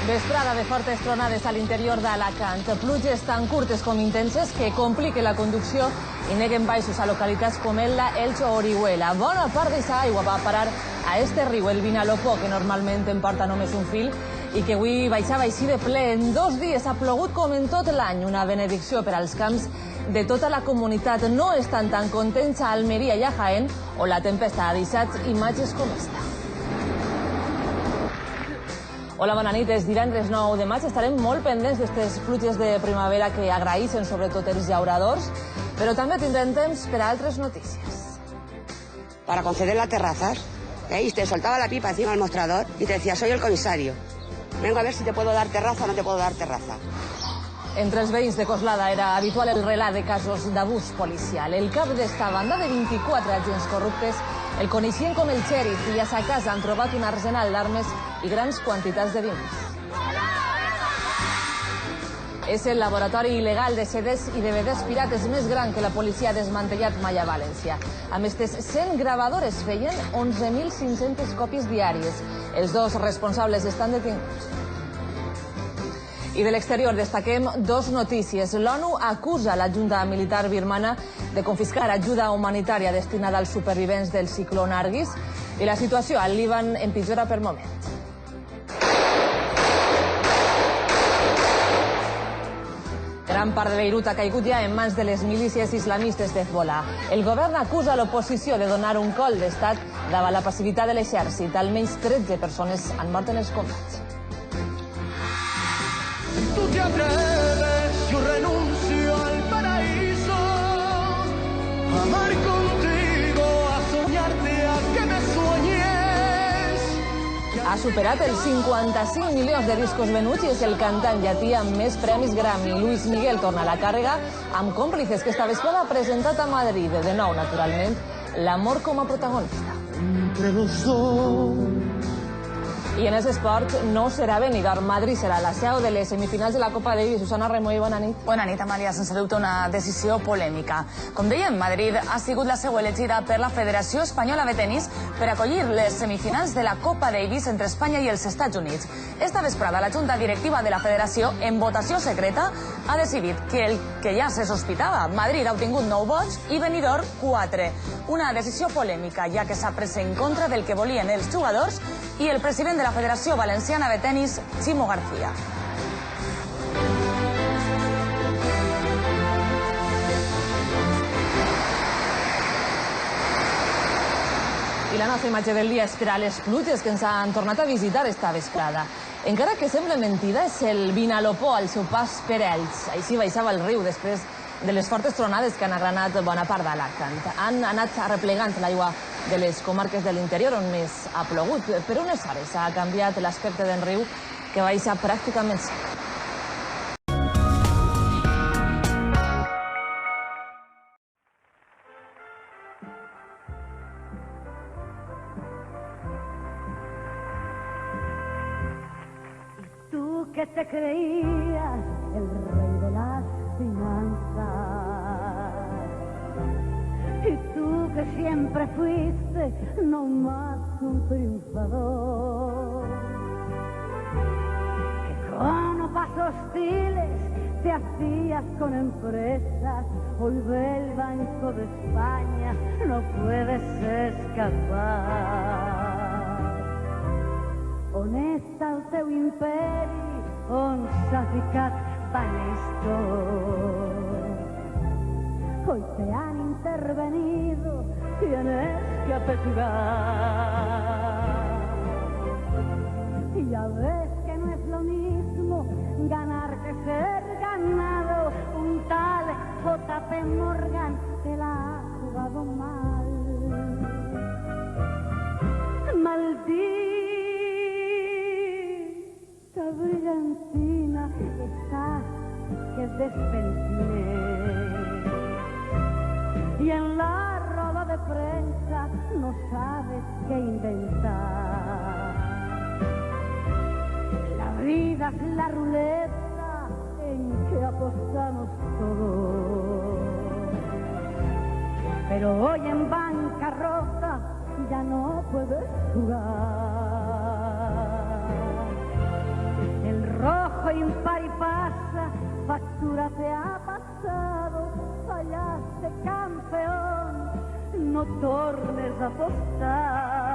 Vesprada de fortes tronades a l'interior d'Alacant. Pluges tan curtes com intenses que compliquen la conducció i neguen baixos a localitats com Elda, Elx o Orihuela. Bona part d'aquesta aigua va parar a este riu, el Vinalopó, que normalment en porta només un fil i que avui baixava així de ple. En 2 dies ha plogut com en tot l'any, una benedicció per als camps de tota la comunitat. No estan tan contents a Almeria i a Jaén, on la tempesta ha deixat imatges com esta. Hola, bona nit. És divendres 9 de maig. Estarem molt pendents d'aquestes pluges de primavera que agraeixen sobretot els llauradors, però també tindrem temps per a altres notícies. Para conceder las terrazas, y te soltaba la pipa encima del mostrador y te decía, soy el comisario. Vengo a ver si te puedo dar terraza o no te puedo dar terraza. Entre els veïns de Coslada era habitual el relat de casos d'abús policial. El cap d'esta banda de 24 agents corruptes el coneixien com el xèrif i a sa casa han trobat un arsenal d'armes i grans quantitats de diners. És el laboratori il·legal de CDs i DVDs pirates més gran que la policia ha desmantellat mai a València. Amb aquestes 100 gravadores feien 11.500 còpies diàries. Els dos responsables estan detinguts. I de l'exterior destaquem 2 notícies. L'ONU acusa la Junta Militar birmana de confiscar ajuda humanitària destinada als supervivents del cicló Nargis i la situació al Líban empitjora per moment. Gran part de Beirut ha caigut ja en mans de les milícies islamistes d'Hezbollah. El govern acusa l'oposició de donar un cop d'estat davant la passivitat de l'exèrcit. Almenys 13 persones han mort en els combats. Tú te atreves, yo renuncio al paraíso, a amar contigo, a soñarte, a que me sueñes. Ha superat els 55 milions de discos venuts i és el cantant llatí amb més premis Grammy. Luis Miguel torna a la càrrega amb còmplices que esta vesprada ha presentat a Madrid. De nou, naturalment, l'amor com a protagonista. Entre los dos. I en aquest esport no serà Benidorm. Madrid serà la seu de les semifinals de la Copa Davis. Susana Remoy, bona nit. Bona nit, Amàlia. Sense dubte una decisió polèmica. Com dèiem, Madrid ha sigut la seu elegida per la Federació Espanyola de Tenis per acollir les semifinals de la Copa Davis entre Espanya i els Estats Units. Esta vesprada, la Junta Directiva de la Federació, en votació secreta, ha decidit que el que ja se sospitava. Madrid ha obtingut 9 vots i Benidorm 4. Una decisió polèmica, ja que s'ha pres en contra del que volien els jugadors i el president de la Federació Valenciana de Tenis, Ximo García. I la nostra imatge del dia és per a les pluges que ens han tornat a visitar esta vesprada. Encara que sembla mentida, és el Vinalopó al seu pas per Elx. Així baixava el riu després de les fortes tronades que han agranat bona part d'Alacant. Han anat arreplegant l'aigua de les comarques de l'interior on més ha plogut. Per unes hores ha canviat l'aspecte del riu, que baixa pràcticament sec. Tú que te creías el rey de las finanzas, y tú que siempre fuiste no más un triunfador, que con pasos hostiles te hacías con empresas, hoy del Banco de España no puedes escapar. On està el teu imperi, on s'ha ficat Banestor? Hoy te han intervenido, tienes que apechugar. Y ya ves que no es lo mismo ganar que ser ganado. Un tal J.P. Morgan te la ha jugado mal. Maldita brillantina estás que despentiné. Y en la rueda de prensa no sabes qué inventar. La vida es la ruleta en que apostamos todos. Pero hoy en bancarrota ya no puedes jugar. El impar y pasa, factura te ha pasado, fallaste campeón, no tornes a apostar.